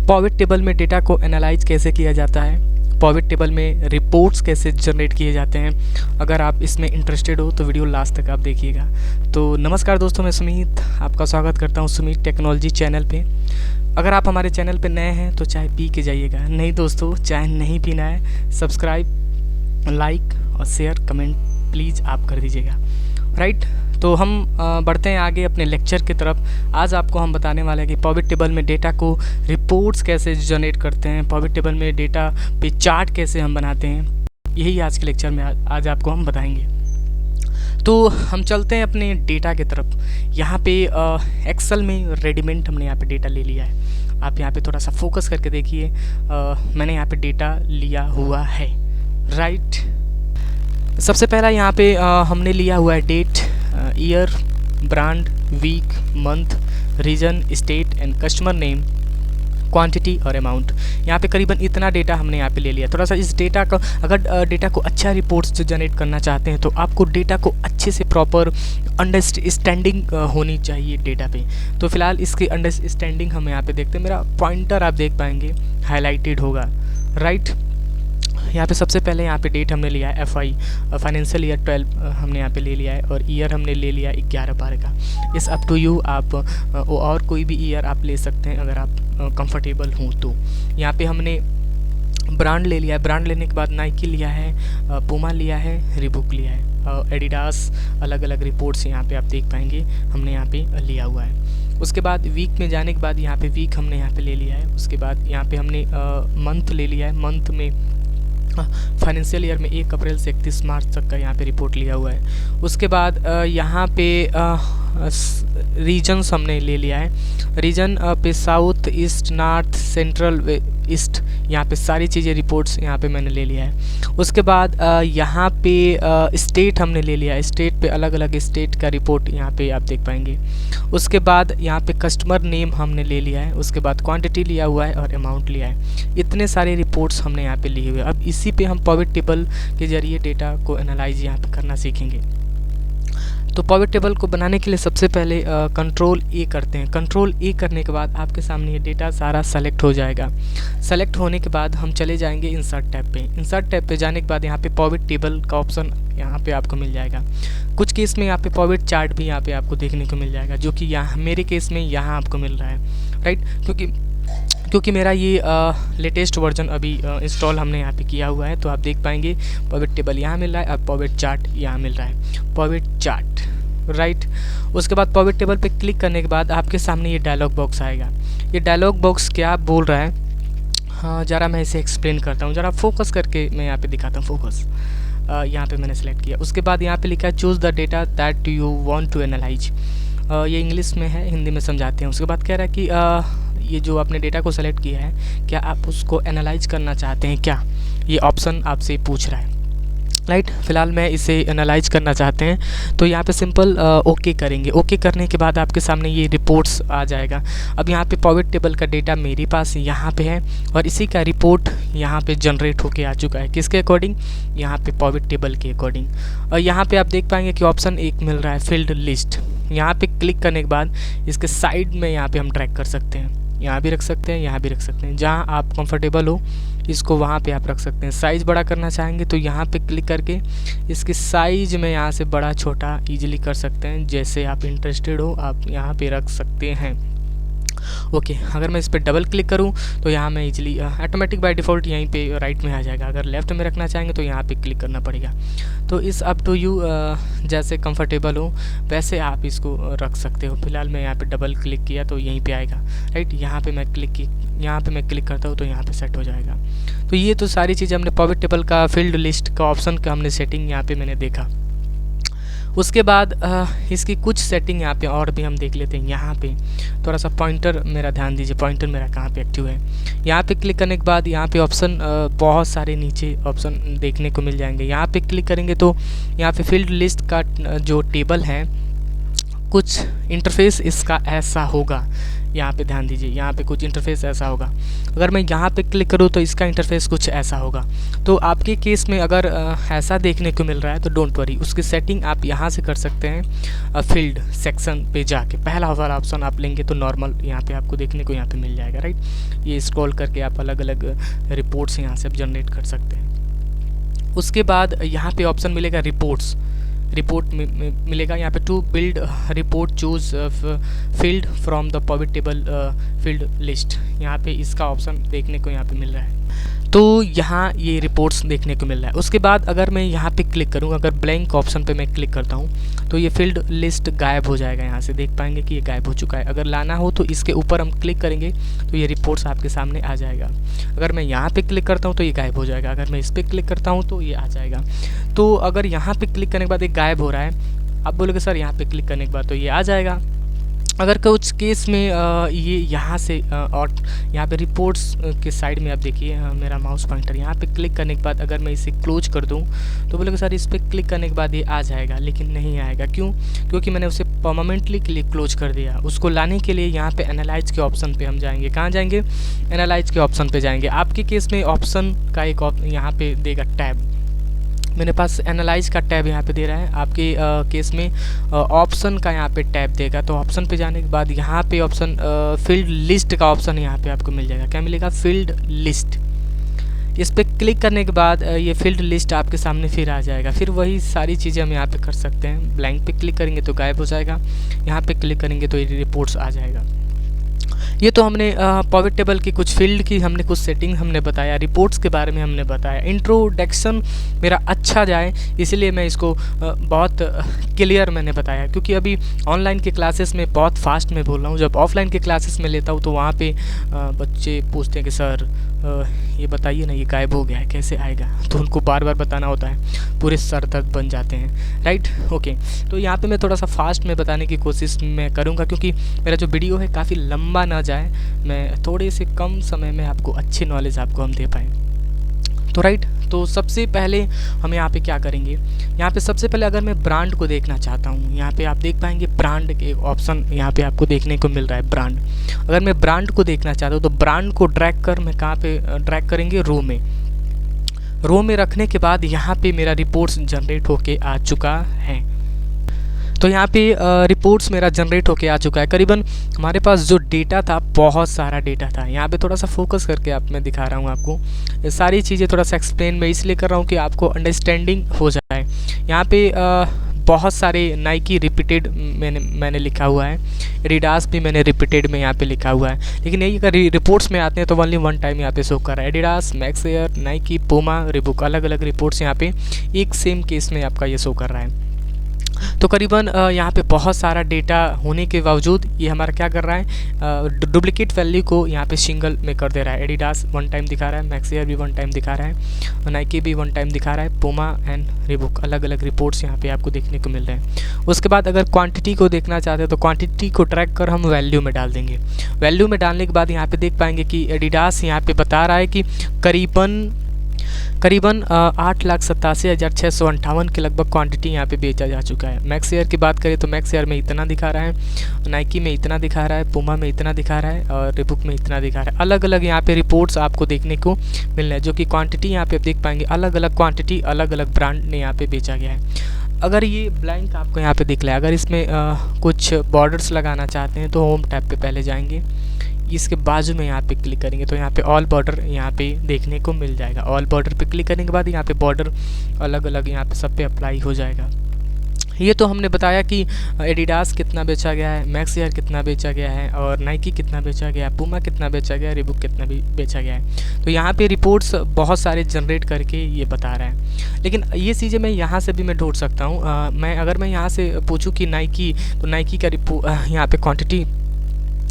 Power table में data को analyse कैसे किया जाता है, पॉवर टेबल में रिपोर्ट्स कैसे जनरेट किए जाते हैं। अगर आप इसमें इंटरेस्टेड हो तो वीडियो लास्ट तक आप देखिएगा। तो नमस्कार दोस्तों, मैं सुमित आपका स्वागत करता हूं सुमित टेक्नोलॉजी चैनल पे। अगर आप हमारे चैनल पे नए हैं तो चाय पी के जाइएगा, नहीं दोस्तों चाय नहीं पीना है। सब्सक्राइब, लाइक और शेयर, कमेंट प्लीज़ आप कर दीजिएगा, राइट। तो हम बढ़ते हैं आगे अपने लेक्चर की तरफ। आज आपको हम बताने वाले हैं कि पॉवर टेबल में डेटा को रिपोर्ट्स कैसे जनरेट करते हैं, पॉवर टेबल में डेटा पे चार्ट कैसे हम बनाते हैं। यही आज के लेक्चर में आज आपको हम बताएंगे। तो हम चलते हैं अपने डेटा की तरफ। यहाँ पे एक्सेल में रेडीमेड हमने यहाँ पे डेटा ले लिया है। आप यहाँ पे थोड़ा सा फोकस करके देखिए, मैंने यहाँ पे डेटा लिया हुआ है, राइट। सबसे पहला यहाँ पे हमने लिया हुआ है date, year, brand, week, month, region, state and customer name, quantity और अमाउंट। यहाँ पे करीबन इतना डेटा हमने यहाँ पे ले लिया। थोड़ा सा इस डेटा का, अगर डेटा को अच्छा रिपोर्ट्स जो जनरेट करना चाहते हैं तो आपको डेटा को अच्छे से प्रॉपर अंडरस्टैंडिंग होनी चाहिए डेटा पे। तो फिलहाल इसकी अंडरस्टैंडिंग हम यहाँ पे देखते हैं। मेरा पॉइंटर आप देख पाएंगे हाईलाइटेड होगा, राइट। यहाँ पे सबसे पहले यहाँ पे डेट हमने लिया है FI, फाइनेंशियल ईयर 12 हमने यहाँ पे ले लिया है, और ईयर हमने ले लिया 11/12 का। इस अप टू यू, आप और कोई भी ईयर आप ले सकते हैं अगर आप कंफर्टेबल हों तो। यहाँ पे हमने ब्रांड ले लिया है। ब्रांड लेने के बाद नाइकी लिया है, पूमा लिया है, रिबुक लिया है, एडिडास, अलग अलग रिपोर्ट्स यहाँ पे आप देख पाएंगे हमने यहाँ पे लिया हुआ है। उसके बाद वीक में जाने के बाद यहाँ पे वीक हमने यहाँ पे ले लिया है। उसके बाद यहाँ पे हमने मंथ ले लिया है। मंथ में फाइनेंशियल ईयर में 1 अप्रैल से 31 मार्च तक का यहाँ पे रिपोर्ट लिया हुआ है। उसके बाद यहाँ पे रीजन्स हमने ले लिया है। रीजन पे south, east, north, central, east, यहाँ पे सारी चीज़ें रिपोर्ट्स यहाँ पे मैंने ले लिया है। उसके बाद यहाँ पे स्टेट हमने ले लिया है। स्टेट पे अलग अलग स्टेट का रिपोर्ट यहाँ पे आप देख पाएंगे। उसके बाद यहाँ पे कस्टमर नेम हमने ले लिया है। उसके बाद क्वांटिटी लिया हुआ है और अमाउंट लिया है। इतने सारे रिपोर्ट्स हमने यहाँ पे लिए हुए हैं। अब इसी पे हम पॉवर टेबल के जरिए डेटा को एनालाइज यहाँ पे करना सीखेंगे। तो पॉवर टेबल को बनाने के लिए सबसे पहले कंट्रोल ए करते हैं। कंट्रोल ए करने के बाद आपके सामने ये डेटा सारा सेलेक्ट हो जाएगा। सेलेक्ट होने के बाद हम चले जाएंगे इंसर्ट टैब पे। इंसर्ट टैब पे जाने के बाद यहाँ पे पॉवर टेबल का ऑप्शन यहाँ पे आपको मिल जाएगा। कुछ केस में यहाँ पे पॉवर चार्ट भी यहाँ पे आपको देखने को मिल जाएगा, जो कि यहाँ मेरे केस में यहाँ आपको मिल रहा है, राइट। क्योंकि मेरा ये लेटेस्ट वर्जन अभी इंस्टॉल हमने यहाँ पे किया हुआ है, तो आप देख पाएंगे पॉवर टेबल यहाँ मिल रहा है और पॉवर चार्ट यहाँ मिल रहा है, पॉवर चार्ट, राइट। उसके बाद पॉवर टेबल पे क्लिक करने के बाद आपके सामने ये डायलॉग बॉक्स आएगा। ये डायलॉग बॉक्स क्या बोल रहा है, हाँ ज़रा मैं इसे एक्सप्लेन करता हूँ। ज़रा फोकस करके मैं यहाँ पे दिखाता हूँ। फोकस यहाँ पे मैंने सेलेक्ट किया। उसके बाद यहाँ पे लिखा है choose the data that you want to analyse. ये इंग्लिश में है, हिंदी में समझाते हैं। उसके बाद कह रहा है कि ये जो आपने डेटा को सेलेक्ट किया है, क्या आप उसको एनालाइज करना चाहते हैं क्या, ये ऑप्शन आपसे पूछ रहा है, राइट। फिलहाल मैं इसे एनालाइज करना चाहते हैं, तो यहाँ पे सिंपल ओके करेंगे। ओके करने के बाद आपके सामने ये रिपोर्ट्स आ जाएगा। अब यहाँ पे पॉवर टेबल का डेटा मेरे पास यहाँ पे है, और इसी का रिपोर्ट यहाँ पे जनरेट होके आ चुका है। किसके अकॉर्डिंग, यहाँ पे पॉवर टेबल के अकॉर्डिंग। और यहाँ पे आप देख पाएंगे कि ऑप्शन एक मिल रहा है फील्ड लिस्ट। यहाँ पे क्लिक करने के बाद इसके साइड में यहाँ पे हम ट्रैक कर सकते हैं। यहाँ भी रख सकते हैं, यहाँ भी रख सकते हैं, जहाँ आप कंफर्टेबल हो इसको वहाँ पे आप रख सकते हैं। साइज़ बड़ा करना चाहेंगे तो यहाँ पे क्लिक करके इसकी साइज़ में यहाँ से बड़ा छोटा इजीली कर सकते हैं। जैसे आप इंटरेस्टेड हो आप यहाँ पे रख सकते हैं। ओके, अगर मैं इस पर डबल क्लिक करूँ तो यहाँ मैं इजीली ऑटोमेटिक बाय डिफ़ॉल्ट यहीं पे राइट में आ जाएगा। अगर लेफ़्ट में रखना चाहेंगे तो यहाँ पे क्लिक करना पड़ेगा। तो इस अप टू यू, जैसे कंफर्टेबल हो वैसे आप इसको रख सकते हो। फिलहाल मैं यहाँ पे डबल क्लिक किया तो यहीं पे आएगा, राइट। यहाँ पे मैं क्लिक करता हूँ तो यहाँ पे सेट हो जाएगा। तो ये तो सारी चीज़ें हमने पॉवर टेबल का फील्ड लिस्ट का ऑप्शन का हमने सेटिंग यहाँ पे मैंने देखा। उसके बाद इसकी कुछ सेटिंग यहाँ पे और भी हम देख लेते हैं। यहाँ पे थोड़ा सा पॉइंटर मेरा ध्यान दीजिए, पॉइंटर मेरा कहाँ पे एक्टिव है। यहाँ पे क्लिक करने के बाद यहाँ पे ऑप्शन बहुत सारे नीचे ऑप्शन देखने को मिल जाएंगे। यहाँ पे क्लिक करेंगे तो यहाँ पे फील्ड लिस्ट का जो टेबल है, कुछ इंटरफेस इसका ऐसा होगा। यहाँ पे ध्यान दीजिए, यहाँ पे कुछ इंटरफेस ऐसा होगा। अगर मैं यहाँ पे क्लिक करूँ तो इसका इंटरफेस कुछ ऐसा होगा। तो आपके केस में अगर ऐसा देखने को मिल रहा है तो डोंट वरी, उसकी सेटिंग आप यहाँ से कर सकते हैं। फील्ड सेक्शन पे जाके पहला वाला ऑप्शन आप लेंगे तो नॉर्मल यहाँ पे आपको देखने को यहाँ पे मिल जाएगा, राइट। ये स्क्रॉल करके आप अलग अलग रिपोर्ट्स यहाँ से जनरेट कर सकते हैं। उसके बाद यहाँ पे ऑप्शन मिलेगा रिपोर्ट्स, रिपोर्ट मिलेगा यहाँ पे to build report choose field from the power table field list. यहाँ पे इसका ऑप्शन देखने को यहाँ पे मिल रहा है। तो यहाँ ये रिपोर्ट्स देखने को मिल रहा है। उसके बाद अगर मैं यहाँ पे क्लिक करूँ, अगर ब्लैंक ऑप्शन पे मैं क्लिक करता हूँ तो ये फील्ड लिस्ट गायब हो जाएगा। यहाँ से देख पाएंगे कि ये गायब हो चुका है। अगर लाना हो तो इसके ऊपर हम क्लिक करेंगे तो ये रिपोर्ट्स आपके सामने आ जाएगा। अगर मैं यहाँ पे क्लिक करता हूँ तो ये गायब हो जाएगा। अगर मैं इस पर क्लिक करता हूँ तो ये आ जाएगा। तो अगर यहाँ पे क्लिक करने के बाद ये गायब हो रहा है, आप बोलोगे सर यहाँ पे क्लिक करने के बाद तो ये आ जाएगा। अगर कुछ केस में ये यहाँ से और यहाँ पे रिपोर्ट्स के साइड में आप देखिए मेरा माउस पॉइंटर, यहाँ पे क्लिक करने के बाद अगर मैं इसे क्लोज कर दूँ तो बोलेगा सर इस पर क्लिक करने के बाद ये आ जाएगा, लेकिन नहीं आएगा। क्यों? क्योंकि मैंने उसे परमानेंटली के लिए क्लोज कर दिया। उसको लाने के लिए यहाँ पे एनालाइज के ऑप्शन पे हम जाएंगे। कहाँ जाएंगे? एनालाइज के ऑप्शन पे जाएंगे। आपके केस में ऑप्शन का एक यहाँ पे देगा टैब, मेरे पास एनालाइज का टैब यहाँ पे दे रहा है। आपके केस में ऑप्शन का यहाँ पे टैब देगा। तो ऑप्शन पे जाने के बाद यहाँ पे ऑप्शन फील्ड लिस्ट का ऑप्शन यहाँ पे आपको मिल जाएगा। क्या मिलेगा? Field list. इस पर क्लिक करने के बाद ये फील्ड लिस्ट आपके सामने फिर आ जाएगा। फिर वही सारी चीज़ें हम यहाँ पे कर सकते हैं। ब्लैंक पे क्लिक करेंगे तो गायब हो जाएगा, यहाँ पे क्लिक करेंगे तो ये रिपोर्ट्स आ जाएगा। ये तो हमने पॉवर टेबल की कुछ फील्ड की हमने कुछ सेटिंग हमने बताया, रिपोर्ट्स के बारे में हमने बताया। इंट्रोडक्शन मेरा अच्छा जाए इसलिए मैं इसको बहुत क्लियर मैंने बताया, क्योंकि अभी ऑनलाइन के क्लासेस में बहुत फास्ट में बोल रहा हूँ। जब ऑफलाइन के क्लासेस में लेता हूँ तो वहाँ पे बच्चे पूछते हैं कि सर ये बताइए ना, ये गायब हो गया है, कैसे आएगा? तो उनको बार बार बताना होता है, पूरे सर दर्द बन जाते हैं, राइट। ओके, तो यहाँ पे मैं थोड़ा सा फास्ट में बताने की कोशिश मैं करूँगा, क्योंकि मेरा जो वीडियो है काफ़ी लंबा ना जाए, मैं थोड़े से कम समय में आपको अच्छी नॉलेज आपको हम दे पाएँ। तो राइट, तो सबसे पहले हम यहाँ पे क्या करेंगे, यहाँ पे सबसे पहले अगर मैं ब्रांड को देखना चाहता हूँ, यहाँ पे आप देख पाएंगे ब्रांड के ऑप्शन यहाँ पे आपको देखने को मिल रहा है। ब्रांड, अगर मैं ब्रांड को देखना चाहता हूँ तो ब्रांड को ड्रैग कर मैं कहाँ पे ड्रैग करेंगे? रो में। रो में रखने के बाद यहाँ पे मेरा रिपोर्ट्स जनरेट होके आ चुका है। तो यहाँ पे रिपोर्ट्स मेरा जनरेट होके आ चुका है। करीबन हमारे पास जो डेटा था, बहुत सारा डेटा था। यहाँ पे थोड़ा सा फोकस करके आप मैं दिखा रहा हूँ आपको। ये सारी चीज़ें थोड़ा सा एक्सप्लेन मैं इसलिए कर रहा हूँ कि आपको अंडरस्टैंडिंग हो जाए। यहाँ पे बहुत सारे नाइकी रिपीटेड मैंने लिखा हुआ है, एडिडास भी मैंने रिपीटेड में यहाँ पे लिखा हुआ है। लेकिन यही अगर रिपोर्ट्स में आते हैं तो ओनली वन टाइम यहाँ पे शो कर रहा है। Adidas, Max Air, Nike, Puma, Reebok, अलग अलग रिपोर्ट्स यहाँ पे एक सेम केस में आपका ये शो कर रहा है। तो करीबन यहाँ पे बहुत सारा डेटा होने के बावजूद ये हमारा क्या कर रहा है, डुप्लीकेट वैल्यू को यहाँ पे सिंगल में कर दे रहा है। एडिडास वन टाइम दिखा रहा है, मैक्स एयर भी वन टाइम दिखा रहा है, नाइकी भी वन टाइम दिखा रहा है, पूमा एंड रिबुक, अलग अलग रिपोर्ट्स यहाँ पे आपको देखने को मिल रहे हैं। उसके बाद अगर क्वांटिटी को देखना चाहते हैं तो क्वांटिटी को ट्रैक कर हम वैल्यू में डाल देंगे। वैल्यू में डालने के बाद यहाँ पे देख पाएंगे कि एडिडास यहाँ पे बता रहा है कि करीबन 8,87,658 के लगभग क्वांटिटी यहाँ पे बेचा जा चुका है। मैक्स एयर की बात करें तो मैक्स एयर में इतना दिखा रहा है, नाइकी में इतना दिखा रहा है, पूमा में इतना दिखा रहा है और रिबुक में इतना दिखा रहा है। अलग अलग यहाँ पे रिपोर्ट्स आपको देखने को मिल रहा है, जो कि क्वांटिटी यहाँ पे आप देख पाएंगे अलग अलग क्वांटिटी अलग अलग ब्रांड ने यहाँ पे बेचा गया है। अगर ये ब्लैंक आपको यहाँ पे दिख रहा है, अगर इसमें कुछ बॉर्डर्स लगाना चाहते हैं तो होम टैब पे पहले जाएंगे, इसके बाजू में यहाँ पे क्लिक करेंगे तो यहाँ पे ऑल बॉर्डर यहाँ पे देखने को मिल जाएगा। ऑल बॉर्डर पे क्लिक करने के बाद यहाँ पे बॉर्डर अलग अलग यहाँ पे सब पे अप्लाई हो जाएगा। ये तो हमने बताया कि एडिडास कितना बेचा गया है, मैक्स एयर कितना बेचा गया है और नाइकी कितना बेचा गया है, पूमा कितना बेचा गया है, रिबुक कितना भी बेचा गया है। तो यहाँ पे रिपोर्ट्स बहुत सारे जनरेट करके ये बता रहा है। लेकिन ये चीज़ें मैं यहाँ से भी मैं ढूंढ सकता हूँ। अगर मैं यहाँ से पूछूँ कि नाइकी, तो नाइकी का यहाँ पे क्वान्टिटी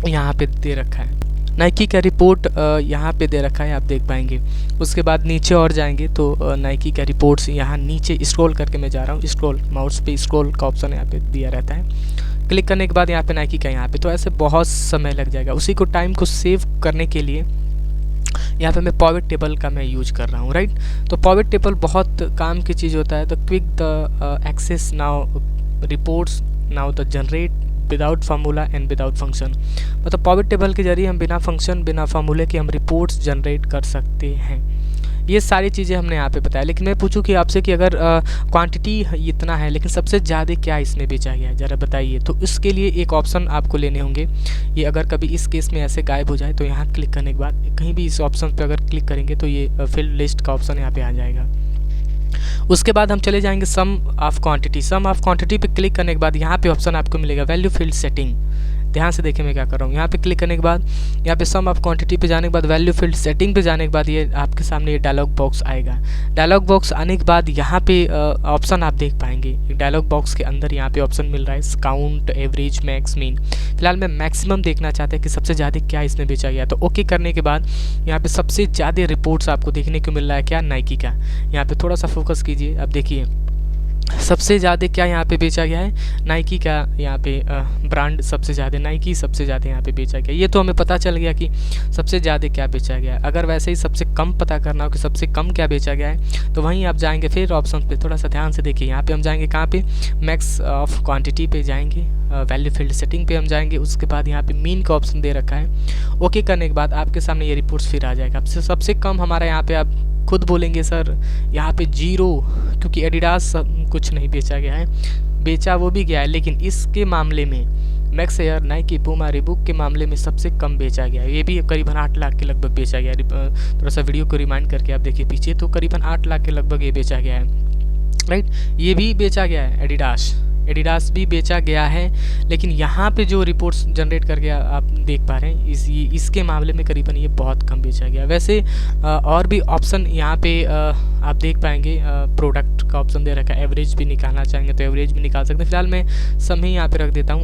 यहाँ पे दे रखा है, नाइकी का रिपोर्ट यहाँ पे दे रखा है, आप देख पाएंगे। उसके बाद नीचे और जाएंगे तो नाइकी का रिपोर्ट्स यहाँ नीचे स्क्रॉल करके मैं जा रहा हूँ, स्क्रॉल माउस पे स्क्रॉल का ऑप्शन यहाँ पे दिया रहता है। क्लिक करने के बाद यहाँ पे नाइकी का यहाँ पे, तो ऐसे बहुत समय लग जाएगा। उसी को टाइम को सेव करने के लिए यहाँ पे मैं पॉवर टेबल का मैं यूज कर रहा हूँ, राइट। तो पॉवर टेबल बहुत काम की चीज़ होता है। The quick the access now reports now the generate without formula and without function, मतलब पॉवर टेबल के जरिए हम बिना फंक्शन बिना फार्मूले के हम रिपोर्ट्स जनरेट कर सकते हैं। ये सारी चीज़ें हमने यहाँ पे बताया। लेकिन मैं पूछूं कि आपसे कि अगर क्वांटिटी इतना है लेकिन सबसे ज़्यादा क्या इसमें बेचा गया है, ज़रा बताइए। तो इसके लिए एक ऑप्शन आपको लेने होंगे। ये अगर कभी इस केस में ऐसे गायब हो जाए तो यहाँ क्लिक करने के बाद कहीं भी इस ऑप्शन पे अगर क्लिक करेंगे तो ये फिल लिस्ट का ऑप्शन यहाँ पे आ जाएगा। उसके बाद हम चले जाएंगे sum of quantity. Sum of quantity पे क्लिक करने के बाद यहाँ पे ऑप्शन आपको मिलेगा वैल्यू फील्ड सेटिंग। ध्यान से देखिए मैं क्या कर रहा हूँ। यहाँ पे क्लिक करने के बाद यहाँ पे सम ऑफ क्वांटिटी पे जाने के बाद वैल्यू फील्ड सेटिंग पे जाने के बाद ये आपके सामने ये डायलॉग बॉक्स आएगा। डायलॉग बॉक्स आने के बाद यहाँ पे ऑप्शन आप देख पाएंगे। डायलॉग बॉक्स के अंदर यहाँ पे ऑप्शन मिल रहा है काउंट, एवरेज, मैक्स, मीन। फिलहाल मैं मैक्सिमम देखना चाहता है कि सबसे ज़्यादा क्या इसमें बेचा गया। तो ओके करने के बाद यहाँ पे सबसे ज़्यादा रिपोर्ट्स आपको देखने को मिल रहा है क्या, नाइकी का। यहाँ पे थोड़ा सा फोकस कीजिए, अब देखिए सबसे ज़्यादा क्या यहाँ पे बेचा गया है, नाइकी का। यहाँ पे ब्रांड सबसे ज़्यादा नाइकी सबसे ज़्यादा यहाँ पे बेचा गया। ये तो हमें पता चल गया कि सबसे ज़्यादा क्या बेचा गया है। अगर वैसे ही सबसे कम पता करना हो कि सबसे कम क्या बेचा गया है तो वहीं आप जाएंगे फिर ऑप्शन पे। थोड़ा सा ध्यान से देखिए, यहाँ पे हम जाएंगे कहाँ पे, मैक्स ऑफ क्वांटिटी पे जाएंगे, वैल्यू फील्ड सेटिंग पे हम जाएंगे। उसके बाद यहाँ पे मीन का ऑप्शन दे रखा है। ओके करने के बाद आपके सामने ये रिपोर्ट्स फिर आ जाएगा। सबसे कम हमारा यहाँ पे आप खुद बोलेंगे सर यहाँ पे 0, क्योंकि एडिडास कुछ नहीं बेचा गया है। बेचा वो भी गया है लेकिन इसके मामले में max Air, Nike, Puma, Reebok के मामले में सबसे कम बेचा गया है। ये भी करीबन 8 लाख के लगभग बेचा गया है। थोड़ा सा वीडियो को रिमाइंड करके आप देखिए पीछे, तो करीबन 8 लाख के लगभग ये बेचा गया है, राइट। ये भी बेचा गया है, एडिडास भी बेचा गया है। लेकिन यहाँ पे जो रिपोर्ट्स जनरेट करके आप देख पा रहे हैं इसके मामले में करीबन ये बहुत कम बेचा गया। वैसे और भी ऑप्शन यहाँ पे आप देख पाएंगे। प्रोडक्ट का ऑप्शन दे रखा है, एवरेज भी निकालना चाहेंगे तो एवरेज भी निकाल सकते हैं। फिलहाल मैं सम ही यहाँ पे रख देता हूँ।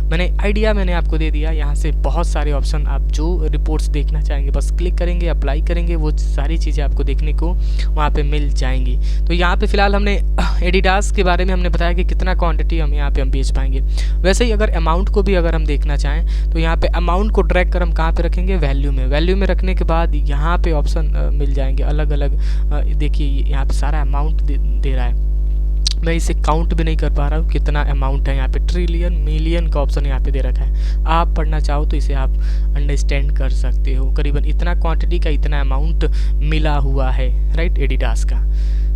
मैंने आपको दे दिया। यहाँ से बहुत सारे ऑप्शन, आप जो रिपोर्ट्स देखना चाहेंगे बस क्लिक करेंगे, अप्लाई करेंगे, वो सारी चीज़ें आपको देखने को वहाँ पे मिल जाएंगी। तो यहाँ पे फिलहाल हमने एडिडास के बारे में हमने बताया कि कितना क्वांटिटी हम यहाँ पे हम बेच पाएंगे। वैसे ही अगर अमाउंट को भी अगर हम देखना चाहें तो यहाँ पे अमाउंट को ड्रैग कर हम कहाँ पे रखेंगे, वैल्यू में रखने के बाद यहाँ पे ऑप्शन मिल जाएंगे अलग अलग। देखिए यहाँ पे सारा अमाउंट दे रहा है। मैं इसे काउंट भी नहीं कर पा रहा हूँ कितना अमाउंट है। यहाँ पे ट्रिलियन, मिलियन का ऑप्शन यहाँ पे दे रखा है। आप पढ़ना चाहो तो इसे आप अंडरस्टैंड कर सकते हो। करीबन इतना क्वांटिटी का इतना अमाउंट मिला हुआ है, राइट, एडिडास का।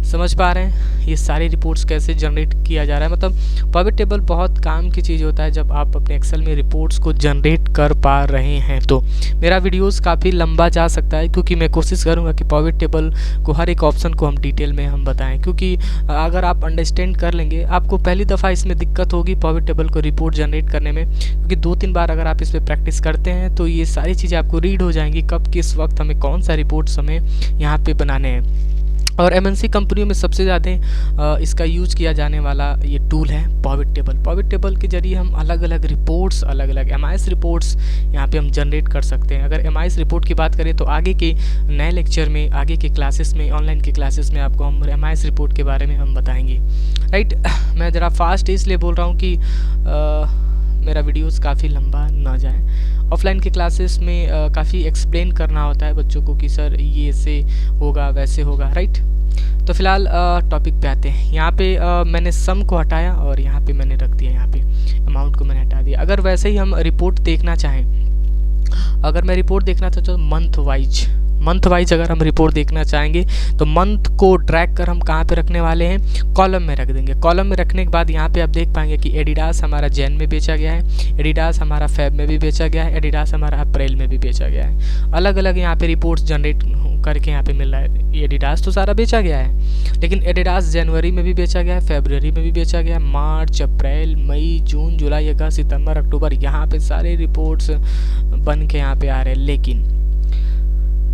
समझ पा रहे हैं ये सारे रिपोर्ट्स कैसे जनरेट किया जा रहा है। मतलब पॉवर टेबल बहुत काम की चीज़ होता है जब आप अपने एक्सेल में रिपोर्ट्स को जनरेट कर पा रहे हैं। तो मेरा वीडियोस काफ़ी लंबा जा सकता है क्योंकि मैं कोशिश करूंगा कि पॉवर टेबल को हर एक ऑप्शन को हम डिटेल में हम बताएं। क्योंकि अगर आप अंडरस्टैंड कर लेंगे, आपको पहली दफ़ा इसमें दिक्कत होगी पॉवर टेबल को रिपोर्ट जनरेट करने में, क्योंकि 2-3 बार अगर आप इस पर प्रैक्टिस करते हैं तो ये सारी चीज़ें आपको रीड हो जाएंगी कब किस वक्त हमें कौन सा रिपोर्ट्स हमें यहाँ पर बनाने हैं। और एमएनसी कंपनियों में सबसे ज़्यादा इसका यूज किया जाने वाला ये टूल है पॉवर टेबल के जरिए हम अलग अलग रिपोर्ट्स, अलग अलग एमआईएस रिपोर्ट्स यहाँ पे हम जनरेट कर सकते हैं। अगर एमआईएस रिपोर्ट की बात करें तो आगे के नए लेक्चर में, आगे के क्लासेस में, ऑनलाइन के क्लासेस में आपको हम एमआईएस रिपोर्ट के बारे में हम बताएंगे, राइट। मैं ज़रा फास्ट इसलिए बोल रहा हूँ कि मेरा वीडियोस काफ़ी लंबा ना जाए। ऑफलाइन के क्लासेस में काफ़ी एक्सप्लेन करना होता है बच्चों को कि सर ये से होगा, वैसे होगा, राइट। तो फिलहाल टॉपिक पे आते हैं। यहाँ पे मैंने सम को हटाया और यहाँ पे मैंने रख दिया, यहाँ पे अमाउंट को मैंने हटा दिया। अगर वैसे ही हम रिपोर्ट देखना चाहें, अगर मैं रिपोर्ट देखना चाहता हूँ मंथ वाइज अगर हम रिपोर्ट देखना चाहेंगे तो मंथ को ड्रैग कर हम कहाँ पे रखने वाले हैं, कॉलम में रख देंगे। कॉलम में रखने के बाद यहाँ पे आप देख पाएंगे कि एडिडास हमारा जैन में बेचा गया है, एडिडास हमारा फेब में भी बेचा गया है, एडिडास हमारा अप्रैल में भी बेचा गया है। अलग अलग यहाँ पे रिपोर्ट्स जनरेट करके यहाँ पे मिल रहा है। ये एडिडास तो सारा बेचा गया है, लेकिन एडिडास जनवरी में भी बेचा गया है, फरवरी में भी बेचा गया है, मार्च, अप्रैल, मई, जून, जुलाई, अगस्त, सितंबर, अक्टूबर, यहाँ पे सारे रिपोर्ट्स बन के यहाँ पे आ रहे हैं। लेकिन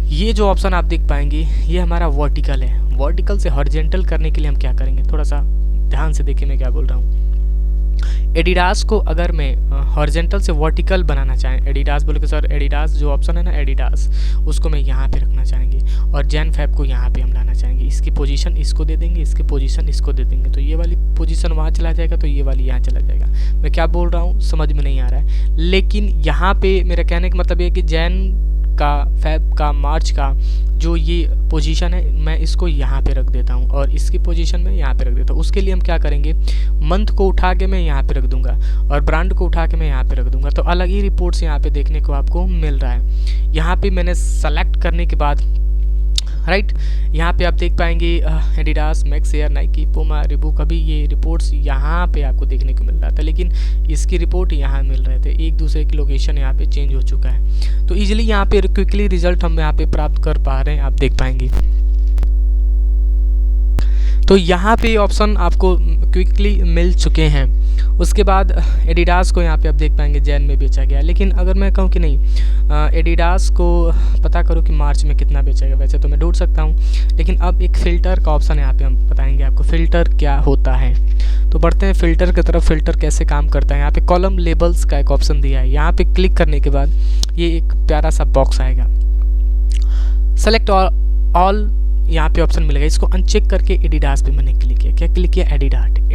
ये जो ऑप्शन आप देख पाएंगे ये हमारा वर्टिकल है। वर्टिकल से हॉरिजॉन्टल करने के लिए हम क्या करेंगे, थोड़ा सा ध्यान से देखिए मैं क्या बोल रहा हूँ। एडिडास को अगर मैं हॉरिजॉन्टल से वर्टिकल बनाना चाहें, एडिडास बोले कि सर एडिडास जो ऑप्शन है ना एडिडास, उसको मैं यहाँ पे रखना चाहेंगे और जैन फैब को यहाँ पे हम लाना चाहेंगे। इसकी पोजीशन इसको दे देंगे, इसकी पोजीशन इसको दे देंगे, तो ये वाली पोजीशन वहाँ चला जाएगा तो ये वाली यहाँ चला जाएगा। मैं क्या बोल रहा हूँ समझ में नहीं आ रहा है, लेकिन यहाँ पे मेरा कहने का मतलब ये कि जैन फेब का, मार्च का जो ये पोजीशन है मैं इसको यहाँ पे रख देता हूँ और इसकी पोजीशन में यहाँ पे रख देता हूँ। उसके लिए हम क्या करेंगे, मंथ को उठा के मैं यहाँ पे रख दूंगा और ब्रांड को उठा के मैं यहाँ पे रख दूंगा, तो अलग ही रिपोर्ट्स यहाँ पे देखने को आपको मिल रहा है। यहाँ पे मैंने सेलेक्ट करने के बाद राइट, यहाँ पे आप देख पाएंगे Adidas, Max Air, Nike, Puma, Reebok, अभी ये रिपोर्ट्स यहाँ पे आपको देखने को मिल रहा था, लेकिन इसकी रिपोर्ट यहाँ मिल रहे थे, एक दूसरे की लोकेशन यहाँ पे चेंज हो चुका है। तो इजीली यहाँ पे क्विकली रिजल्ट हम यहाँ पे प्राप्त कर पा रहे हैं, आप देख पाएंगे। तो यहाँ पे ऑप्शन आपको क्विकली मिल चुके हैं। उसके बाद एडिडास को यहाँ पे आप देख पाएंगे जैन में बेचा गया, लेकिन अगर मैं कहूँ कि नहीं एडिडास को पता करो कि मार्च में कितना बेचा गया, वैसे तो मैं ढूंढ सकता हूँ, लेकिन अब एक फ़िल्टर का ऑप्शन यहाँ पे हम बताएंगे आपको फ़िल्टर क्या होता है। तो बढ़ते हैं फ़िल्टर की तरफ। फ़िल्टर कैसे काम करता है, यहाँ पे कॉलम लेबल्स का एक ऑप्शन दिया है। यहाँ पे क्लिक करने के बाद ये एक प्यारा सा बॉक्स आएगा, सेलेक्ट ऑल यहाँ पे ऑप्शन मिलेगा। इसको अनचेक करके एडिडास पे मैंने क्लिक किया। क्या क्लिक किया,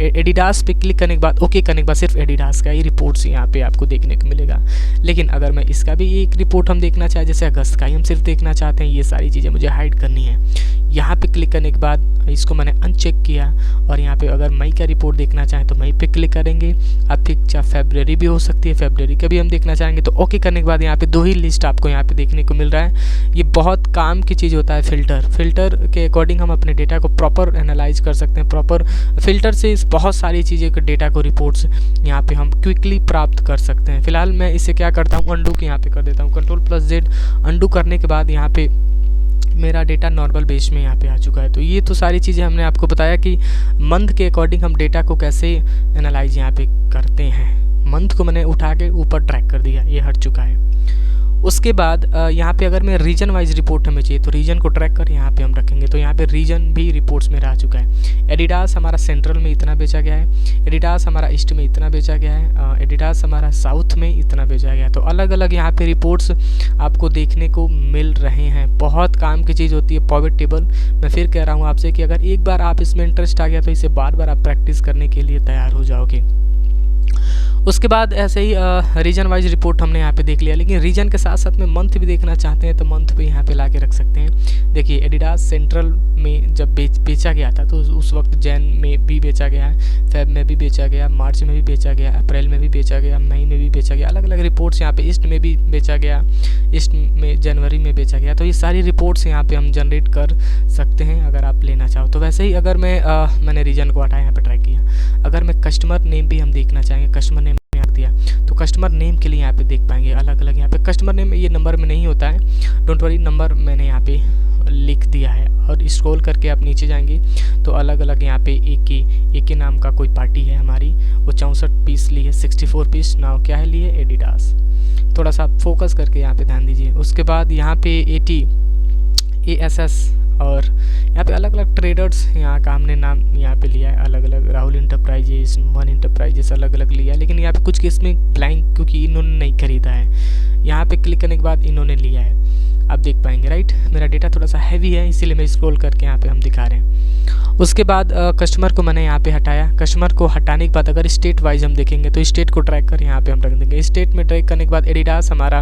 एडिडास पे क्लिक करने के बाद ओके करने के बाद सिर्फ एडिडास का ही रिपोर्ट्स यहाँ पे आपको देखने को मिलेगा। लेकिन अगर मैं इसका भी एक रिपोर्ट हम देखना चाहें, जैसे अगस्त का ही हम सिर्फ देखना चाहते हैं, ये सारी चीज़ें मुझे हाइड करनी है। यहाँ पे क्लिक करने के बाद इसको मैंने अनचेक किया और यहाँ पे अगर मई का रिपोर्ट देखना चाहें तो मई पे क्लिक करेंगे। अब ठीक चाहे फरवरी भी हो सकती है, फरवरी का भी हम देखना चाहेंगे तो ओके करने के बाद यहाँ पे 2 ही लिस्ट आपको यहाँ पे देखने को मिल रहा है। ये बहुत काम की चीज़ होता है फ़िल्टर के अकॉर्डिंग हम अपने डेटा को प्रॉपर एनालाइज कर सकते हैं। प्रॉपर फ़िल्टर से बहुत सारी चीज़ें के डेटा को, रिपोर्ट्स यहाँ पे हम क्विकली प्राप्त कर सकते हैं। फिलहाल मैं इसे क्या करता हूँ, अंडू के यहाँ पे कर देता हूँ, Ctrl+Z अंडू करने के बाद यहाँ पे मेरा डेटा नॉर्मल बेस में यहाँ पे आ चुका है। तो ये तो सारी चीज़ें हमने आपको बताया कि मंथ के अकॉर्डिंग हम डेटा को कैसे एनालाइज यहाँ पे करते हैं। मंथ को मैंने उठा के ऊपर ट्रैक कर दिया, ये हट चुका है। उसके बाद यहाँ पे अगर मैं रीजन वाइज रिपोर्ट हमें चाहिए तो रीजन को ट्रैक कर यहाँ पे हम रखेंगे, तो यहाँ पे रीजन भी रिपोर्ट्स में आ चुका है। एडिडास हमारा सेंट्रल में इतना बेचा गया है, एडिडास हमारा ईस्ट में इतना बेचा गया है, एडिडास हमारा साउथ में इतना बेचा गया है। तो अलग अलग यहाँ पे रिपोर्ट्स आपको देखने को मिल रहे हैं। बहुत काम की चीज़ होती है पॉवर टेबल। मैं फिर कह रहा हूँ आपसे कि अगर एक बार आप इसमें इंटरेस्ट आ गया तो इसे बार बार आप प्रैक्टिस करने के लिए तैयार हो जाओगे। उसके बाद ऐसे ही रीजन वाइज रिपोर्ट हमने यहाँ पे देख लिया, लेकिन रीजन के साथ साथ में मंथ भी देखना चाहते हैं तो मंथ भी यहाँ पे ला के रख सकते हैं। देखिए एडिडास सेंट्रल में जब बेचा गया था तो उस वक्त जैन में भी बेचा गया है, फेब में भी बेचा गया, मार्च में भी बेचा गया, अप्रैल में भी बेचा गया, मई में भी बेचा गया। अलग अलग रिपोर्ट्स यहाँ पे ईस्ट में भी बेचा गया, ईस्ट में जनवरी में बेचा गया। तो ये सारी रिपोर्ट्स यहाँ पे हम जनरेट कर सकते हैं अगर आप लेना चाहो तो। वैसे ही अगर मैंने रीजन को हटाया, यहाँ पे ट्रैक किया, अगर मैं कस्टमर नेम भी हम देखना चाहेंगे, कस्टमर नेम दिया तो कस्टमर नेम के लिए यहाँ पे देख पाएंगे अलग अलग। यहाँ पे कस्टमर नेम ये नंबर में नहीं होता है, डोंट वरी, नंबर मैंने यहाँ पे लिख दिया है। और स्क्रॉल करके आप नीचे जाएंगे तो अलग अलग यहाँ पे एक के नाम का कोई पार्टी है हमारी, वो 64 पीस ली है, 64 पीस नाव क्या है लिए, एडिडास। थोड़ा सा फोकस करके यहाँ पे ध्यान दीजिए। उसके बाद यहाँ पे ASS और यहाँ पे अलग अलग ट्रेडर्स यहाँ का हमने नाम यहाँ पे लिया है अलग अलग, राहुल इंटरप्राइजेस, मन इंटरप्राइजेस अलग अलग लिया है। लेकिन यहाँ पे कुछ केस में ब्लैंक क्योंकि इन्होंने नहीं खरीदा है, यहाँ पे क्लिक करने के बाद इन्होंने लिया है, आप देख पाएंगे राइट। मेरा डेटा थोड़ा सा हैवी है इसीलिए मैं स्क्रॉल करके यहाँ पे हम दिखा रहे हैं। उसके बाद कस्टमर को मैंने यहाँ पे हटाया। कस्टमर को हटाने के बाद अगर स्टेट वाइज हम देखेंगे तो स्टेट को ट्रैक कर यहाँ पे हम रख देंगे। स्टेट में ट्रैक करने के बाद एडिडास हमारा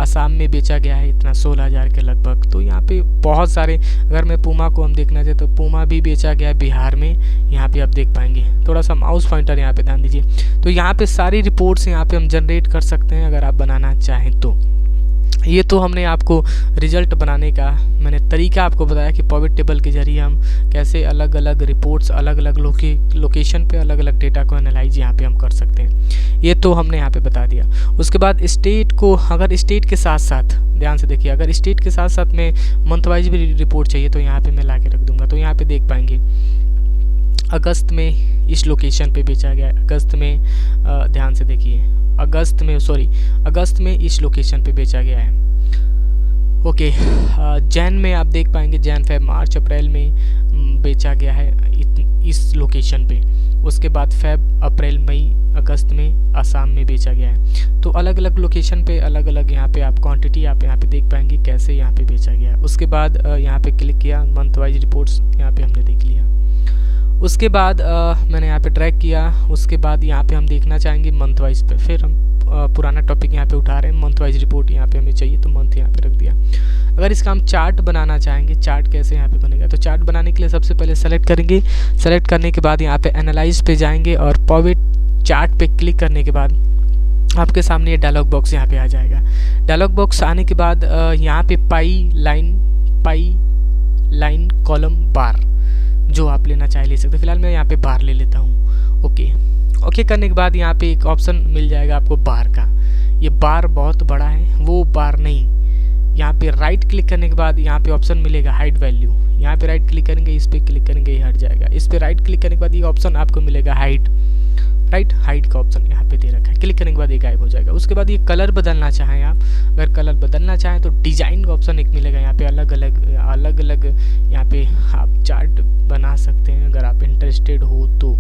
असम में बेचा गया है इतना 16,000 के लगभग। तो यहाँ पे बहुत सारे, अगर मैं पूमा को हम देखना चाहे तो पूमा भी बेचा गया है बिहार में, यहाँ पे आप देख पाएंगे। थोड़ा सा माउस पॉइंटर यहाँ पे ध्यान दीजिए। तो यहाँ पे सारी रिपोर्ट्स यहाँ पे हम जनरेट कर सकते हैं अगर आप बनाना चाहें तो। ये तो हमने आपको रिजल्ट बनाने का मैंने तरीका आपको बताया कि पॉवर टेबल के जरिए हम कैसे अलग अलग रिपोर्ट्स अलग अलग लोकेशन पे अलग अलग डेटा को एनालाइज यहाँ पे हम कर सकते हैं। ये तो हमने यहाँ पे बता दिया। उसके बाद स्टेट को, अगर स्टेट के साथ साथ ध्यान से देखिए, अगर स्टेट के साथ साथ में मंथ वाइज भी रिपोर्ट चाहिए तो यहाँ पे मैं ला के रख दूँगा। तो यहाँ पे देख पाएंगे अगस्त में इस लोकेशन पे बेचा गया है, अगस्त में ध्यान से देखिए, अगस्त में इस लोकेशन पे बेचा गया है। ओके, जैन में आप देख पाएंगे जैन, फेब, मार्च, अप्रैल में बेचा गया है इस लोकेशन पे। उसके बाद फेब, अप्रैल, मई, अगस्त में असम में बेचा गया है। तो अलग अलग लोकेशन पे अलग अलग यहाँ पे आप क्वांटिटी आप यहाँ पे देख पाएंगे कैसे यहाँ पे बेचा गया है। उसके बाद यहाँ पे क्लिक किया, मंथ वाइज रिपोर्ट्स यहाँ पे हमने देख लिया। उसके बाद मैंने यहाँ पे ट्रैक किया। उसके बाद यहाँ पे हम देखना चाहेंगे मंथ वाइज पे, फिर हम पुराना टॉपिक यहाँ पे उठा रहे हैं, मंथ वाइज रिपोर्ट यहाँ पे हमें चाहिए तो मंथ यहाँ पे रख दिया। अगर इसका हम चार्ट बनाना चाहेंगे, चार्ट कैसे यहाँ पे बनेगा, तो चार्ट बनाने के लिए सबसे पहले सेलेक्ट करेंगे। सेलेक्ट करने के बाद यहाँ पे एनालाइज पे जाएंगे और पॉवर चार्ट पे क्लिक करने के बाद आपके सामने ये डायलॉग बॉक्स यहाँ पे आ जाएगा। डायलॉग बॉक्स आने के बाद यहाँ पे पाई लाइन कॉलम बार जो आप लेना चाहे ले सकते हैं। फिलहाल मैं यहाँ पे बार ले लेता हूँ। ओके करने के बाद यहाँ पे एक ऑप्शन मिल जाएगा आपको बार का। ये बार बहुत बड़ा है, वो बार नहीं। यहाँ पे राइट क्लिक करने के बाद यहाँ पे ऑप्शन मिलेगा हाइड वैल्यू। यहाँ पे राइट क्लिक करेंगे, इस पर क्लिक करेंगे, ये हट जाएगा। इस पर राइट क्लिक करने के बाद ये ऑप्शन आपको मिलेगा हाइड का ऑप्शन यहाँ पे दे रखा है। क्लिक करने के बाद ये गायब हो जाएगा। उसके बाद ये कलर बदलना चाहें आप, अगर कलर बदलना चाहें तो डिजाइन का ऑप्शन एक मिलेगा। यहाँ पे अलग अलग यहाँ पे आप चार्ट बना सकते हैं। अगर आप इंटरेस्टेड हो तो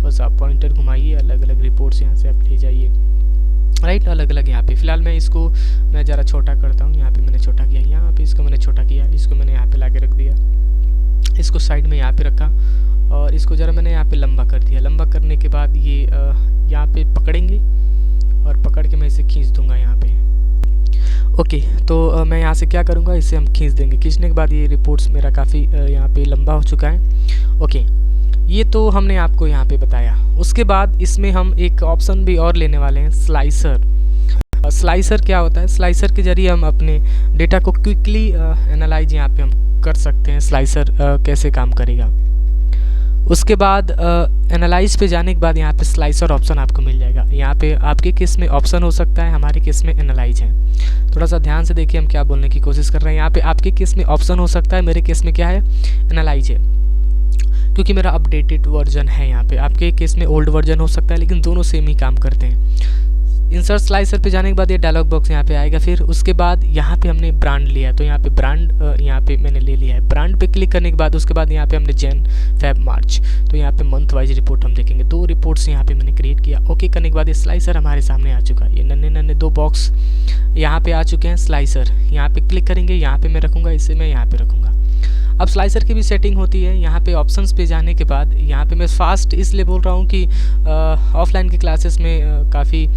बस आप पॉइंटर घुमाइए, अलग अलग रिपोर्ट्स यहाँ से आप ले जाइए, राइट, अलग अलग यहाँ पे। फिलहाल मैं इसको ज़रा छोटा करता हूँ। यहाँ पे मैंने छोटा किया, यहाँ पे इसको मैंने छोटा किया, इसको मैंने यहाँ पे ला के रख दिया, इसको साइड में यहाँ पे रखा और इसको ज़रा मैंने यहाँ पे लंबा कर दिया। लंबा करने के बाद ये यहाँ पे पकड़ेंगे और पकड़ के मैं इसे खींच दूंगा यहाँ पे। ओके, तो मैं यहाँ से क्या करूँगा, इसे हम खींच देंगे। खींचने के बाद ये रिपोर्ट्स मेरा काफ़ी यहाँ पे लंबा हो चुका है। ओके, ये तो हमने आपको यहाँ पे बताया। उसके बाद इसमें हम एक ऑप्शन भी और लेने वाले हैं, स्लाइसर। स्लाइसर क्या होता है, स्लाइसर के जरिए हम अपने डेटा को क्विकली एनालाइज यहाँ पे हम कर सकते हैं। स्लाइसर कैसे काम करेगा। उसके बाद एनालाइज पे जाने के बाद यहाँ पे स्लाइसर ऑप्शन आपको मिल जाएगा। यहाँ पे आपके केस में ऑप्शन हो सकता है, हमारे केस में एनालाइज है। थोड़ा सा ध्यान से देखिए हम क्या बोलने की कोशिश कर रहे हैं। यहाँ पे आपके केस में ऑप्शन हो सकता है, मेरे केस में क्या है, एनालाइज है, क्योंकि मेरा अपडेटेड वर्जन है। यहाँ पे आपके केस में ओल्ड वर्जन हो सकता है, लेकिन दोनों सेम ही काम करते हैं। इंसर्ट स्लाइसर पे जाने के बाद ये डायलॉग बॉक्स यहाँ पे आएगा। फिर उसके बाद यहाँ पे हमने ब्रांड लिया है, तो यहाँ पे ब्रांड यहाँ पे मैंने ले लिया है। ब्रांड पे क्लिक करने के बाद उसके बाद यहाँ पे हमने जैन फेब मार्च, तो यहाँ पे मंथ वाइज रिपोर्ट हम देखेंगे। 2 रिपोर्ट्स यहाँ पे मैंने क्रिएट किया। ओके करने के बाद ये स्लाइसर हमारे सामने आ चुका है। ये नन्हे 2 बॉक्स यहाँ पे आ चुके हैं। स्लाइसर यहाँ पे क्लिक करेंगे, यहाँ पे मैं रखूँगा, इसे मैं यहाँ पे रखूँगा। अब स्लाइसर की भी सेटिंग होती है। यहाँ पे ऑप्शंस पे जाने के बाद यहाँ पे मैं फास्ट इसलिए बोल रहा हूँ कि ऑफलाइन के क्लासेस में काफ़ी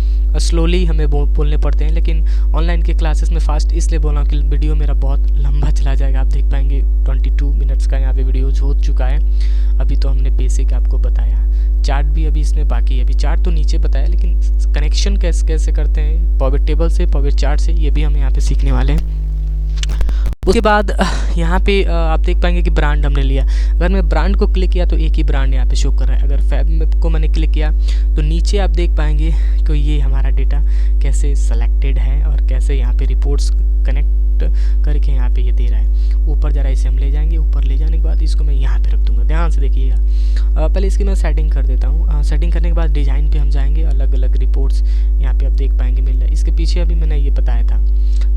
स्लोली हमें बोलने पड़ते हैं, लेकिन ऑनलाइन के क्लासेस में फास्ट इसलिए बोल रहा हूँ कि वीडियो मेरा बहुत लंबा चला जाएगा। आप देख पाएंगे 22 मिनट्स का यहाँ पे वीडियो हो चुका है। अभी तो हमने बेसिक आपको बताया, चार्ट भी अभी इसमें बाकी है। अभी चार्ट तो नीचे बताया, लेकिन कनेक्शन कैसे करते हैं पॉवर टेबल से, पॉवर चार्ट से, ये भी हम यहाँ पे सीखने वाले हैं। उसके बाद यहाँ पे आप देख पाएंगे कि ब्रांड हमने लिया। अगर मैं ब्रांड को क्लिक किया तो एक ही ब्रांड यहाँ पे शो कर रहा है। अगर फैब को मैंने क्लिक किया तो नीचे आप देख पाएंगे कि ये हमारा डेटा कैसे सेलेक्टेड है और कैसे यहाँ पे रिपोर्ट्स कनेक्ट करके यहाँ पे ये दे रहा है। ऊपर जरा इसे हम ले जाएंगे। ऊपर ले जाने के बाद इसको मैं यहाँ पे रख दूँगा। ध्यान से देखिएगा। पहले इसकी मैं सेटिंग कर देता हूँ। सेटिंग करने के बाद डिज़ाइन पे हम जाएंगे। अलग अलग रिपोर्ट्स यहाँ पे आप देख पाएंगे मिल रहा है। इसके पीछे अभी मैंने ये बताया था,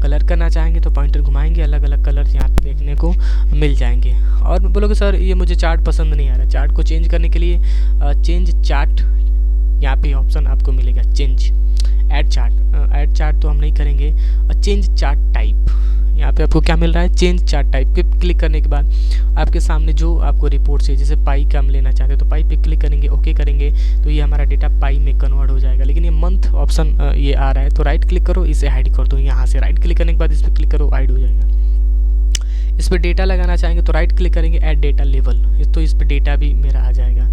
कलर करना चाहेंगे तो पॉइंटर घुमाएंगे, अलग अलग कलर्स यहाँ पे देखने को मिल जाएंगे। और बोलोगे सर ये मुझे चार्ट पसंद नहीं आ रहा। चार्ट को चेंज करने के लिए चेंज चार्ट यहाँ पे ऑप्शन आपको मिलेगा, चेंज ऐड चार्ट तो हम नहीं करेंगे। चेंज चार्ट टाइप, यहाँ पे आपको क्या मिल रहा है, चेंज चार्ट टाइप पे क्लिक करने के बाद आपके सामने जो आपको रिपोर्ट चाहिए, जैसे पाई का हम लेना चाहते हैं तो पाई पे क्लिक करेंगे, ओके करेंगे तो ये हमारा डेटा पाई में कन्वर्ट हो जाएगा। लेकिन ये मंथ ऑप्शन ये आ रहा है तो राइट क्लिक करो, इसे हाइड कर दो। यहाँ से राइट क्लिक करने के बाद इस पर क्लिक करो, हाइड हो जाएगा। इस पर डेटा लगाना चाहेंगे तो राइट क्लिक करेंगे, ऐड डेटा लेवल, तो इस पर डेटा भी मेरा आ जाएगा।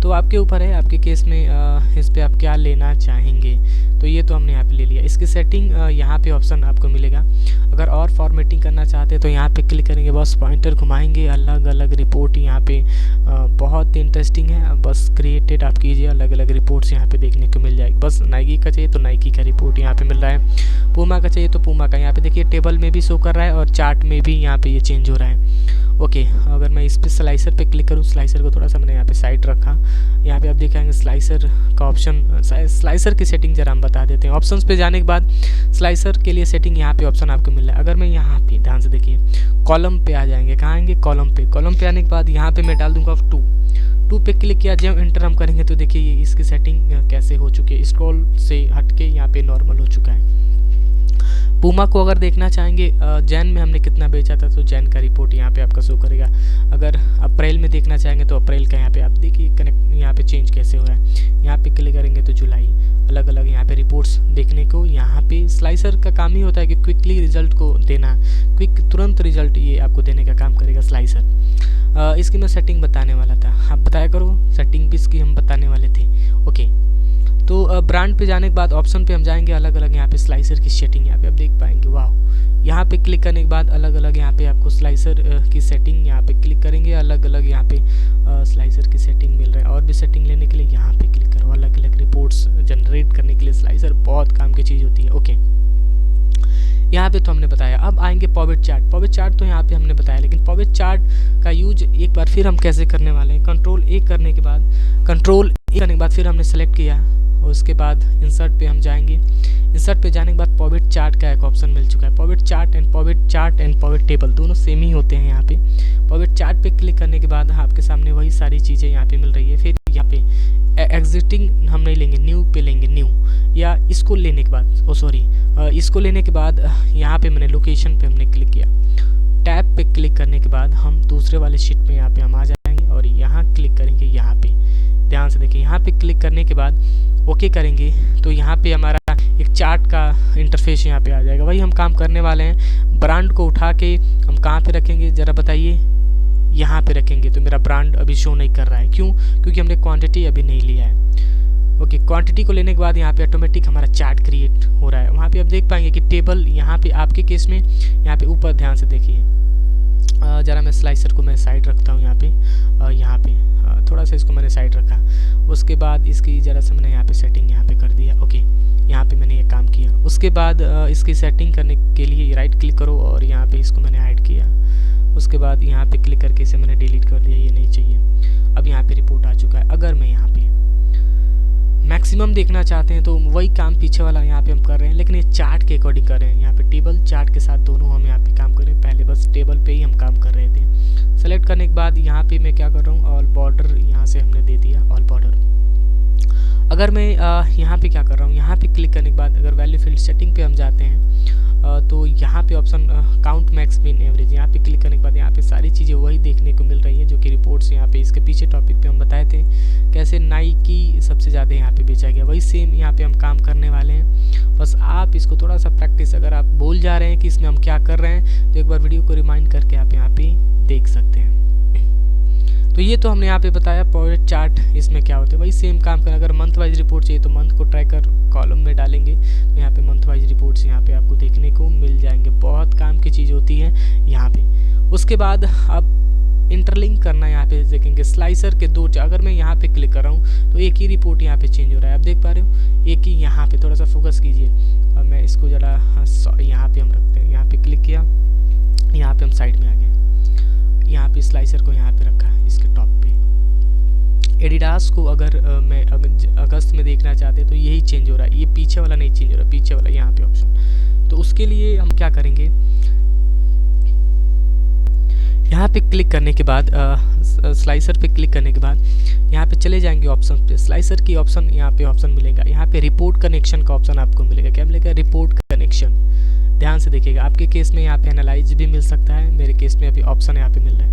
तो आपके ऊपर है, आपके केस में इस पर आप क्या लेना चाहेंगे। तो ये तो हमने यहाँ पे ले लिया। इसकी सेटिंग यहाँ पे ऑप्शन आपको मिलेगा। अगर और फॉर्मेटिंग करना चाहते हैं तो यहाँ पे क्लिक करेंगे, बस पॉइंटर घुमाएंगे, अलग अलग रिपोर्ट यहाँ पे बहुत इंटरेस्टिंग है। बस क्रिएटेड आप कीजिए, अलग अलग रिपोर्ट्स यहाँ पे देखने को मिल जाएगी। बस नाइकी का चाहिए तो नाइकी का रिपोर्ट यहाँ पे मिल रहा है, पूमा का चाहिए तो पूमा का। यहाँ पे देखिए टेबल में भी शो कर रहा है और चार्ट में भी यहाँ पे ये चेंज हो रहा है। ओके, अगर मैं इस पे स्लाइसर पे क्लिक करूँ, स्लाइसर को थोड़ा सा मैंने यहाँ पे साइड रखा। यहाँ पे आप देखेंगे स्लाइसर का ऑप्शन, स्लाइसर की सेटिंग जरा हम बता देते हैं। ऑप्शंस पे जाने के बाद स्लाइसर के लिए सेटिंग यहाँ पे ऑप्शन आपको मिल रहा है। अगर मैं यहाँ पे ध्यान से देखिए कॉलम पे आ जाएंगे, कहाँ आएंगे, कॉलम पे आने के बाद यहाँ पे मैं डाल दूंगा 2 पे क्लिक किया। जब इंटर हम करेंगे तो देखिए ये इसकी सेटिंग कैसे हो चुकी है, स्क्रॉल से हट के यहाँ पे नॉर्मल हो चुका है। पूमा को अगर देखना चाहेंगे जैन में हमने कितना बेचा था, तो जैन का रिपोर्ट यहाँ पे आपका शो करेगा। अगर अप्रैल में देखना चाहेंगे तो अप्रैल का यहाँ पे आप देखिए कनेक्ट यहाँ पे चेंज कैसे हो रहा है। यहाँ पे क्लिक करेंगे तो जुलाई, अलग अलग यहाँ पे रिपोर्ट्स देखने को। यहाँ पे स्लाइसर का काम ही होता है कि क्विकली रिजल्ट को देना, तुरंत रिजल्ट ये आपको देने का काम करेगा स्लाइसर। इसकी मैं सेटिंग बताने वाला था, आप बताया करो, सेटिंग भी इसकी हम बताने वाले थे। ओके, तो ब्रांड पे जाने के बाद ऑप्शन पे हम जाएंगे, अलग अलग यहाँ पे स्लाइसर की सेटिंग यहाँ पे आप देख पाएंगे। वाह, यहाँ पे क्लिक करने के बाद अलग अलग यहाँ पे आपको स्लाइसर की सेटिंग यहाँ पे क्लिक करेंगे, अलग अलग यहाँ पे स्लाइसर की सेटिंग मिल रहा है। और भी सेटिंग लेने के लिए यहाँ पे क्लिक करो, अलग अलग रिपोर्ट्स जनरेट करने के लिए स्लाइसर बहुत काम की चीज़ होती है। ओके, यहाँ पे तो हमने बताया। अब आएंगे पॉवेट चार्ट। पॉवेट चार्ट तो यहाँ पे हमने बताया, लेकिन पॉवेट चार्ट का यूज एक बार फिर हम कैसे करने वाले हैं। कंट्रोल करने के बाद फिर हमने सेलेक्ट किया, और उसके बाद इंसर्ट पे हम जाएंगे। इंसर्ट पे जाने के बाद पॉवेट चार्ट का एक ऑप्शन मिल चुका है। पॉवेट चार्ट एंड पॉवेट टेबल दोनों सेम ही होते हैं। यहाँ पे पॉवेट चार्ट पे क्लिक करने के बाद आपके सामने वही सारी चीज़ें यहाँ पे मिल रही है। फिर यहाँ पे एग्जिटिंग हम नहीं लेंगे, न्यू पे लेंगे। न्यू या इसको लेने के बाद इसको लेने के बाद यहाँ पे मैंने लोकेशन पे हमने क्लिक किया। टैब पे क्लिक करने के बाद हम दूसरे वाले शीट में यहाँ पे हम आ जाएंगे और यहाँ क्लिक करेंगे। यहाँ पे ध्यान से देखिए, यहाँ पे क्लिक करने के बाद ओके करेंगे तो यहाँ पे हमारा एक चार्ट का इंटरफेस यहाँ पे आ जाएगा। वही हम काम करने वाले हैं। ब्रांड को उठा के हम कहाँ पे रखेंगे ज़रा बताइए, यहाँ पे रखेंगे। तो मेरा ब्रांड अभी शो नहीं कर रहा है, क्यों? क्योंकि हमने क्वांटिटी अभी नहीं लिया है। ओके, क्वांटिटी को लेने के बाद यहाँ पे ऑटोमेटिक हमारा चार्ट क्रिएट हो रहा है। वहाँ पे आप देख पाएंगे कि टेबल यहाँ पे आपके केस में यहाँ पे ऊपर ध्यान से देखिए। ज़रा मैं स्लाइसर को मैं साइड रखता हूँ यहाँ पे थोड़ा सा इसको मैंने साइड रखा। उसके बाद इसकी ज़रा से मैंने यहाँ पे सेटिंग यहाँ पे कर दिया। ओके, यहाँ पे मैंने ये काम किया। उसके बाद इसकी सेटिंग करने के लिए राइट क्लिक करो और यहाँ पे इसको मैंने हाइड किया। उसके बाद यहाँ पे क्लिक करके इसे मैंने डिलीट कर दिया, ये नहीं चाहिए। अब यहाँ पे रिपोर्ट आ चुका है। अगर मैं यहाँ पे मैक्सिमम देखना चाहते हैं तो वही काम पीछे वाला यहाँ पे हम कर रहे हैं, लेकिन ये चार्ट के अकॉर्डिंग कर रहे हैं। यहाँ पे टेबल चार्ट के साथ दोनों हम यहाँ पे काम कर रहे हैं। पहले बस टेबल पे ही हम काम कर रहे थे। सेलेक्ट करने के बाद यहाँ पे मैं क्या कर रहा हूँ, ऑल बॉर्डर यहाँ से हमने दे दिया, ऑल बॉर्डर। अगर मैं यहाँ पे क्या कर रहा हूँ, यहाँ पे क्लिक करने के बाद अगर वैल्यू फील्ड सेटिंग पे हम जाते हैं तो यहाँ पे option count max mean average, यहाँ पे क्लिक करने के बाद यहाँ पे सारी चीज़ें वही देखने को मिल रही है जो कि रिपोर्ट्स यहाँ पे इसके पीछे टॉपिक पे हम बताए थे कैसे नाइकी सबसे ज़्यादा यहाँ पे बेचा गया। वही सेम यहाँ पे हम काम करने वाले हैं। बस आप इसको थोड़ा सा प्रैक्टिस, अगर आप भूल जा रहे हैं कि इसमें हम क्या कर रहे हैं तो एक बार वीडियो को रिमाइंड करके आप यहाँ पे देख सकते हैं। तो ये तो हमने यहाँ पे बताया पॉवेट चार्ट इसमें क्या होता है। वही सेम काम करना। अगर मंथ वाइज रिपोर्ट चाहिए तो मंथ को ट्रैकर कॉलम में डालेंगे तो यहाँ पे मंथ वाइज रिपोर्ट्स यहाँ पे आपको देखने को मिल जाएंगे। बहुत काम की चीज़ होती है यहाँ पे। उसके बाद अब इंटरलिंक करना, यहाँ पे देखेंगे स्लाइसर के दो। अगर मैं यहाँ पे क्लिक कर रहा हूँ तो एक ही रिपोर्ट यहाँ पे चेंज हो रहा है, आप देख पा रहे हो। एक ही यहाँ पे थोड़ा सा फोकस कीजिए। अब मैं इसको ज़रा यहाँ पे हम रखते हैं। यहाँ पे क्लिक किया, यहाँ पे हम साइड में आ गए। यहाँ पे स्लाइसर को यहाँ पे रखा इसके टॉप पे। एडिडास को अगर मैं अगस्त में देखना चाहते हैं तो यही चेंज हो रहा है, ये पीछे वाला नहीं चेंज हो रहा, पीछे वाला यहाँ पे ऑप्शन। तो उसके लिए हम क्या करेंगे, यहाँ पे क्लिक करने के बाद स्लाइसर पे क्लिक करने के बाद यहाँ पे चले जाएंगे ऑप्शन पे। स्लाइसर की ऑप्शन यहाँ पे ऑप्शन मिलेगा। यहाँ पे रिपोर्ट कनेक्शन का ऑप्शन आपको मिलेगा। क्या मिलेगा? Report connection. ध्यान से देखिएगा, आपके केस में यहाँ पे एनालाइज भी मिल सकता है, मेरे केस में अभी ऑप्शन यहाँ पे मिल रहा है।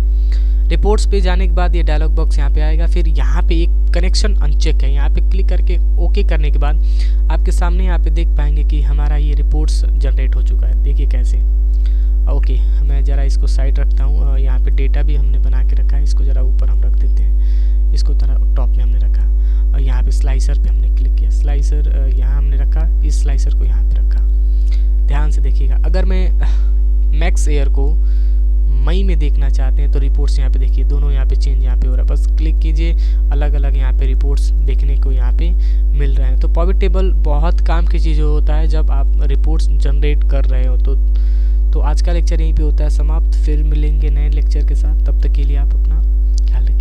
रिपोर्ट्स पे जाने के बाद ये डायलॉग बॉक्स यहाँ पे आएगा। फिर यहाँ पे एक कनेक्शन अनचेक है, यहाँ पे क्लिक करके ओके करने के बाद आपके सामने यहाँ पे देख पाएंगे कि हमारा ये रिपोर्ट्स जनरेट हो चुका है। देखिए कैसे। ओके, मैं ज़रा इसको साइड रखता हूँ। यहाँ पे डेटा भी हमने बना के रखा है, इसको ज़रा ऊपर हम रख देते हैं, इसको तरह टॉप में हमने रखा। और यहाँ पे स्लाइसर पे हमने क्लिक किया, स्लाइसर यहाँ हमने रखा, इस स्लाइसर को यहाँ पे रखा। ध्यान से देखिएगा। अगर मैं मैक्स एयर को मई में देखना चाहते हैं तो रिपोर्ट्स यहाँ पे देखिए, दोनों यहाँ पे चेंज यहाँ पे हो रहा है। बस क्लिक कीजिए, अलग अलग यहाँ पे रिपोर्ट्स देखने को यहाँ पे मिल रहे हैं। तो पॉवेट टेबल बहुत काम की चीज़ होता है जब आप रिपोर्ट्स जनरेट कर रहे हो। तो आज का लेक्चर यहीं पे होता है समाप्त। फिर मिलेंगे नए लेक्चर के साथ, तब तक के लिए आप अपना ख्याल रखिए।